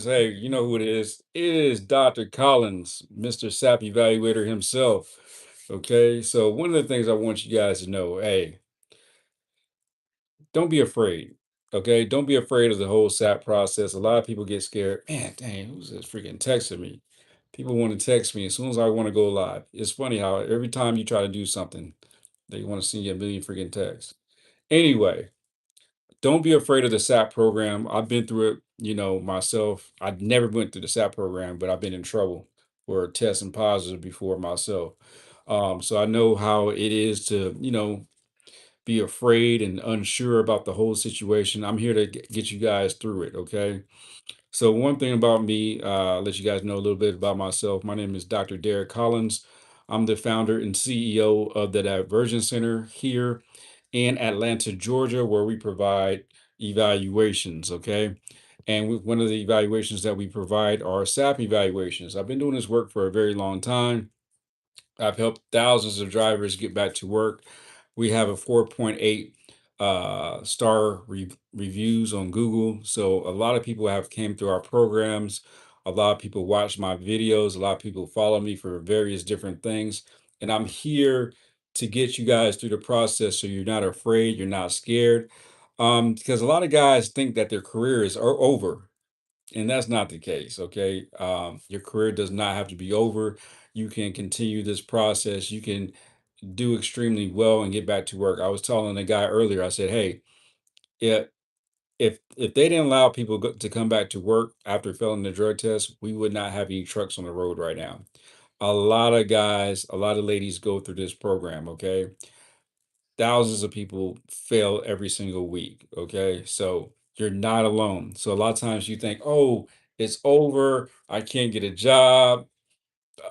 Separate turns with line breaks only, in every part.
Hey, you know who it is? It is Dr. Collins, Mr. SAP Evaluator himself. Okay, so one of the things I want you guys to know, hey, don't be afraid. Okay, don't be afraid of the whole SAP process. A lot of people get scared. Man, dang, who's this freaking texting me? People want to text me as soon as I want to go live. It's funny how every time you try to do something, they want to send you a million freaking texts. Anyway, don't be afraid of the SAP program. I've been through it, myself. I never went through the SAP program, but I've been in trouble for testing positive before myself. So I know how it is to, be afraid and unsure about the whole situation. I'm here to get you guys through it. Okay. So one thing about me, let you guys know a little bit about myself. My name is Dr. Derek Collins. I'm the founder and CEO of the Diversion Center here in Atlanta, Georgia, where we provide evaluations. Okay. And one of the evaluations that we provide are SAP evaluations. I've been doing this work for a very long time. I've helped thousands of drivers get back to work. We have a 4.8 star reviews on Google. So a lot of people have came through our programs. A lot of people watch my videos. A lot of people follow me for various different things. And I'm here to get you guys through the process so you're not afraid, you're not scared. Because a lot of guys think that their careers are over, and that's not the case. Okay, your career does not have to be over. You can continue this process. You can do extremely well and get back to work. I was telling the guy earlier, I said, hey, yeah, if they didn't allow people to come back to work after failing the drug test, we would not have any trucks on the road right now. A lot of guys, a lot of ladies go through this program. Okay, thousands of people fail every single week. Okay, so you're not alone. So a lot of times you think, oh, it's over, I can't get a job,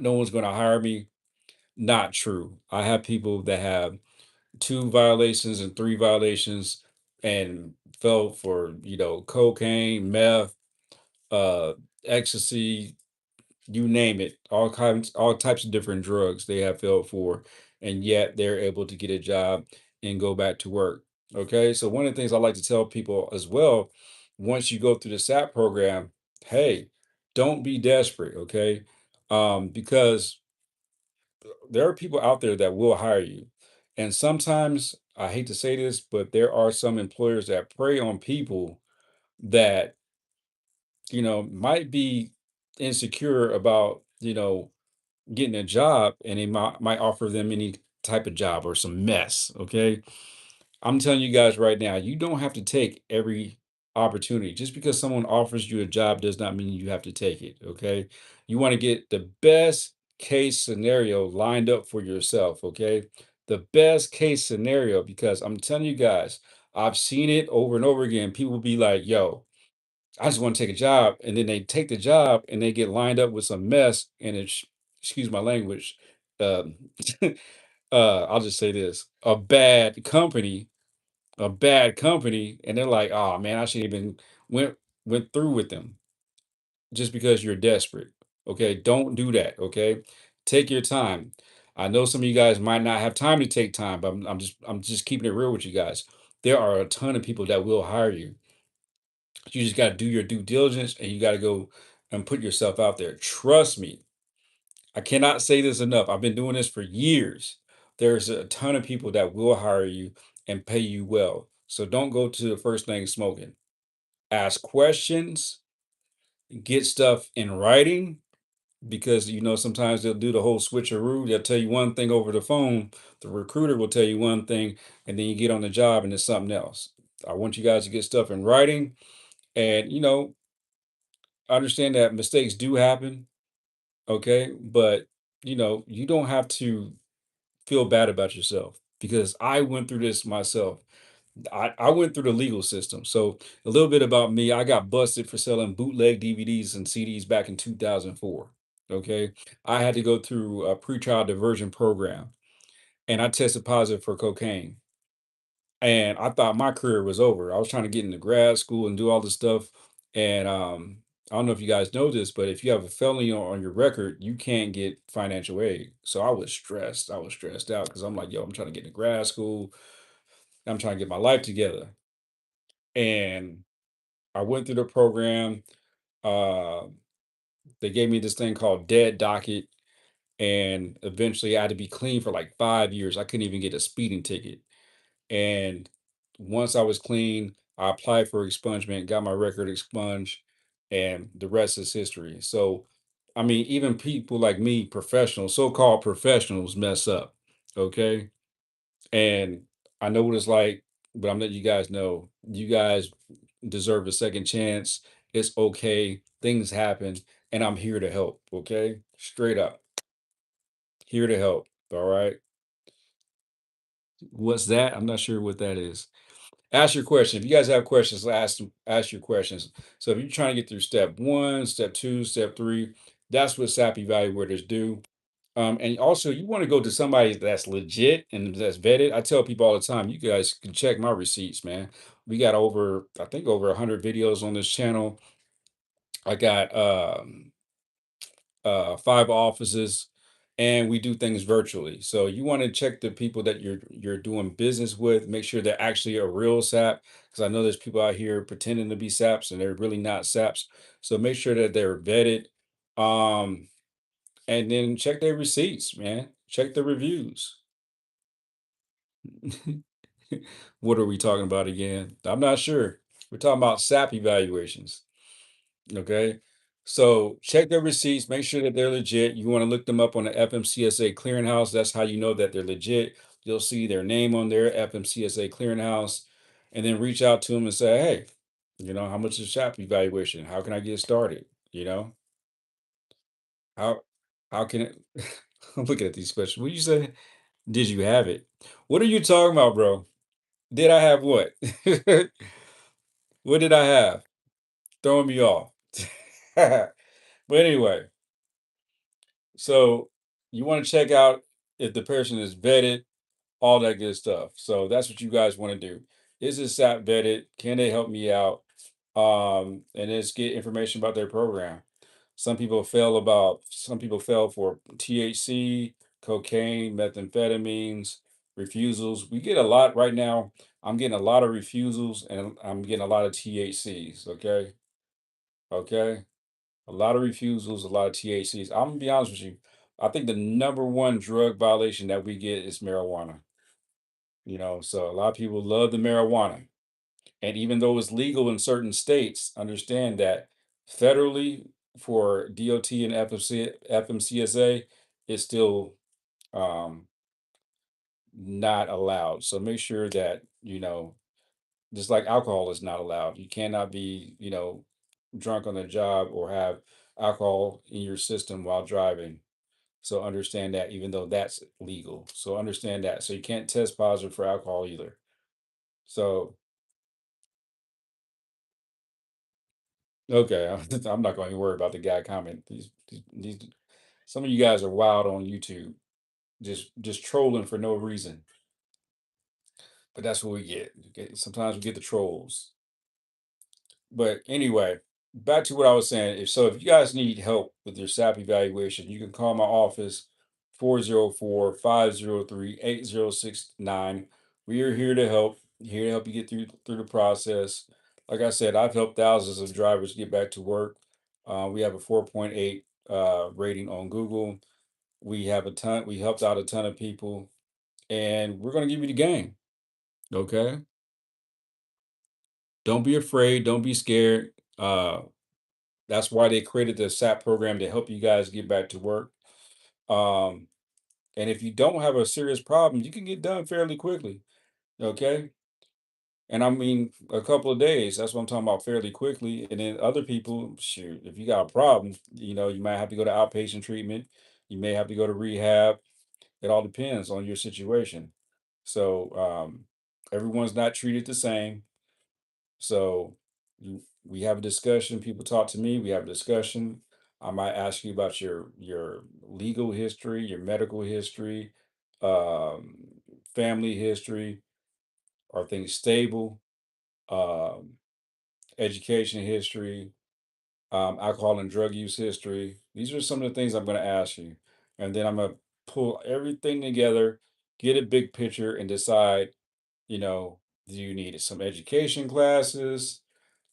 no one's going to hire me. Not true. I have people that have two violations and three violations and fell for, cocaine, meth, uh ecstasy, you name it, all types of different drugs they have filled for, and yet they're able to get a job and go back to work. Okay, so one of the things I like to tell people as well, once you go through the SAP program, hey, don't be desperate. Okay, because there are people out there that will hire you, and sometimes I hate to say this, but there are some employers that prey on people that might be insecure about getting a job, and they might offer them any type of job or some mess. Okay, I'm telling you guys right now, you don't have to take every opportunity. Just because someone offers you a job does not mean you have to take it. Okay, you want to get the best case scenario lined up for yourself. Okay, the best case scenario, because I'm telling you guys, I've seen it over and over again. People be like, yo, I just want to take a job, and then they take the job and they get lined up with some mess, and it's, excuse my language, um, I'll just say this: a bad company, and they're like, oh man, I should even went went through with them just because you're desperate. Okay, don't do that. Okay, take your time. I know some of you guys might not have time to take time, but I'm just keeping it real with you guys. There are a ton of people that will hire you. You just got to do your due diligence, and you got to go and put yourself out there. Trust me. I cannot say this enough. I've been doing this for years. There's a ton of people that will hire you and pay you well. So don't go to the first thing smoking. Ask questions, get stuff in writing, because sometimes they'll do the whole switcheroo. They'll tell you one thing over the phone, the recruiter will tell you one thing, and then you get on the job and it's something else. I want you guys to get stuff in writing, and understand that mistakes do happen. Okay, but you don't have to feel bad about yourself, because I went through this myself. I went through the legal system. So a little bit about me: I got busted for selling bootleg DVDs and CDs back in 2004. Okay, I had to go through a pretrial diversion program, and I tested positive for cocaine. And I thought my career was over. I was trying to get into grad school and do all this stuff. And I don't know if you guys know this, but if you have a felony on your record, you can't get financial aid. So I was stressed. I was stressed out because I'm like, yo, I'm trying to get into grad school. I'm trying to get my life together. And I went through the program. Uh, they gave me this thing called dead docket, and eventually I had to be clean for like 5 years. I couldn't even get a speeding ticket. And once I was clean, I applied for expungement, got my record expunged, and the rest is history. So, I mean, even people like me, professionals, so-called professionals, mess up. Okay. And I know what it's like, but I'm letting you guys know you guys deserve a second chance. It's okay. Things happen, and I'm here to help. Okay. Straight up. Here to help. All right. What's that? I'm not sure what that is. Ask your question. If you guys have questions, ask your questions. So if you're trying to get through step one, step two, step three, that's what SAP evaluators do. And also, you want to go to somebody that's legit and that's vetted. I tell people all the time, you guys can check my receipts, man. We got over, I think, over 100 videos on this channel. I got 5 offices, and we do things virtually. So you want to check the people that you're doing business with. Make sure they're actually a real SAP, because I know there's people out here pretending to be SAPs and they're really not SAPs. So make sure that they're vetted, um, and then check their receipts, man. Check the reviews. What are we talking about again? I'm not sure. We're talking about SAP evaluations. Okay. So check their receipts, make sure that they're legit. You want to look them up on the FMCSA clearinghouse. That's how you know that they're legit. You'll see their name on there, FMCSA clearinghouse, and then reach out to them and say, hey, how much is SAP evaluation? How can I get started? You know, how how can it I'm looking at these questions. What you say? Did you have it? What are you talking about, bro? Did I have what? What did I have? Throwing me off. But anyway, so you want to check out if the person is vetted, all that good stuff. So that's what you guys want to do. Is this SAP vetted? Can they help me out? And just get information about their program. Some people fail for THC, cocaine, methamphetamines, refusals. We get a lot right now. I'm getting a lot of refusals and I'm getting a lot of THCs. Okay. Okay. A lot of refusals, a lot of THCs. I'm gonna be honest with you. I think the number one drug violation that we get is marijuana. So a lot of people love the marijuana. And even though it's legal in certain states, understand that federally for DOT and FMCSA, it's still um, not allowed. So make sure that, just like alcohol is not allowed. You cannot be, drunk on the job or have alcohol in your system while driving. So understand that, even though that's legal. So understand that. So you can't test positive for alcohol either. So, okay, I'm not going to worry about the guy comment. Some of you guys are wild on YouTube, just trolling for no reason. But that's what we get. Sometimes we get the trolls. But anyway, back to what I was saying. If you guys need help with your SAP evaluation, you can call my office 404-503-8069. We are here to help you get through the process. Like I said, I've helped thousands of drivers get back to work. We have a 4.8 rating on Google. We helped out a ton of people, and we're going to give you the game. Okay. Don't be afraid. Don't be scared. That's why they created the SAP program to help you guys get back to work. Um, and if you don't have a serious problem, you can get done fairly quickly. Okay. And I mean, a couple of days. That's what I'm talking about, fairly quickly. And then other people, shoot, if you got a problem, you might have to go to outpatient treatment. You may have to go to rehab. It all depends on your situation. So everyone's not treated the same. So we have a discussion. People talk to me. We have a discussion. I might ask you about your legal history, your medical history, um, family history. Are things stable? Um, Education history, alcohol and drug use history. These are some of the things I'm going to ask you, and then I'm going to pull everything together, get a big picture, and decide. You know, do you need some education classes?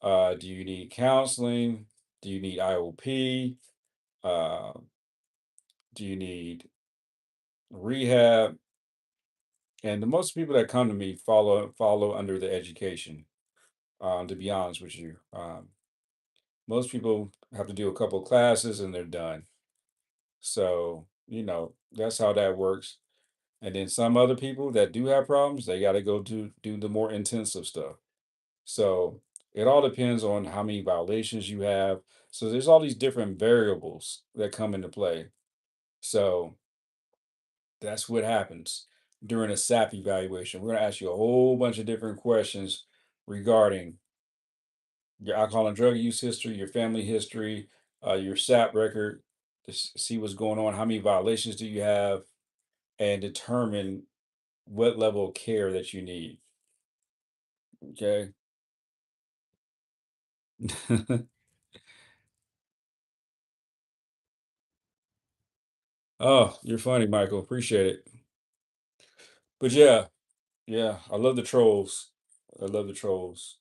Do you need counseling? Do you need IOP? Uh, do you need rehab? And the most people that come to me follow under the education. To be honest with you, most people have to do a couple classes and they're done. So that's how that works. And then some other people that do have problems, they got to go do the more intensive stuff. So it all depends on how many violations you have. So there's all these different variables that come into play. So that's what happens during a SAP evaluation. We're going to ask you a whole bunch of different questions regarding your alcohol and drug use history, your family history, your SAP record, to see what's going on, how many violations do you have, and determine what level of care that you need. Okay. Oh, you're funny, Michael. Appreciate it. But yeah, yeah, I love the trolls. I love the trolls.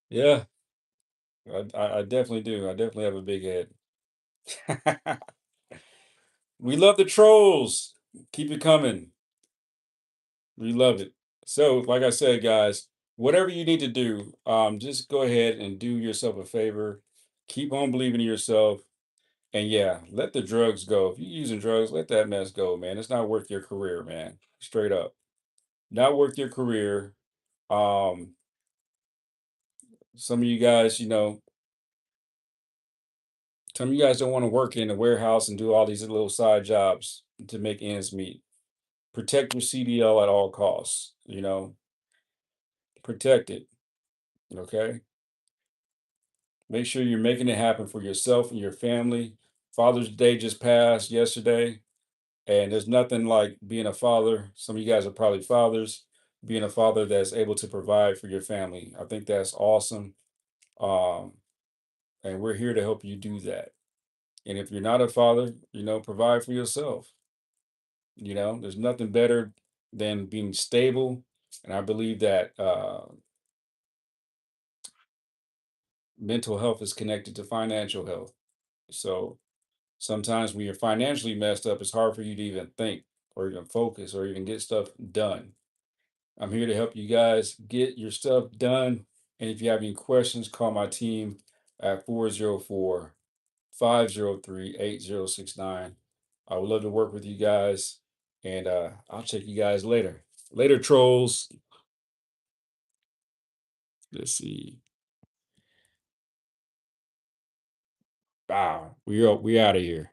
Yeah, I definitely do. I definitely have a big head. We love the trolls. Keep it coming. We love it. So, like I said, guys, whatever you need to do, just go ahead and do yourself a favor. Keep on believing in yourself. And yeah, let the drugs go. If you're using drugs, let that mess go, man. It's not worth your career, man. Straight up. Not worth your career. Um, some of you guys, some of you guys don't want to work in a warehouse and do all these little side jobs to make ends meet. Protect your CDL at all costs, protect it. Okay. Make sure you're making it happen for yourself and your family. Father's Day just passed yesterday, and there's nothing like being a father. Some of you guys are probably fathers, being a father that's able to provide for your family. I think that's awesome. Um, and we're here to help you do that. And if you're not a father, provide for yourself. There's nothing better than being stable. And I believe that mental health is connected to financial health. So sometimes when you're financially messed up, it's hard for you to even think or even focus or even get stuff done. I'm here to help you guys get your stuff done. And if you have any questions, call my team at 404-503-8069. I would love to work with you guys. And I'll check you guys later. Later, trolls. Let's see. Wow. We out of here.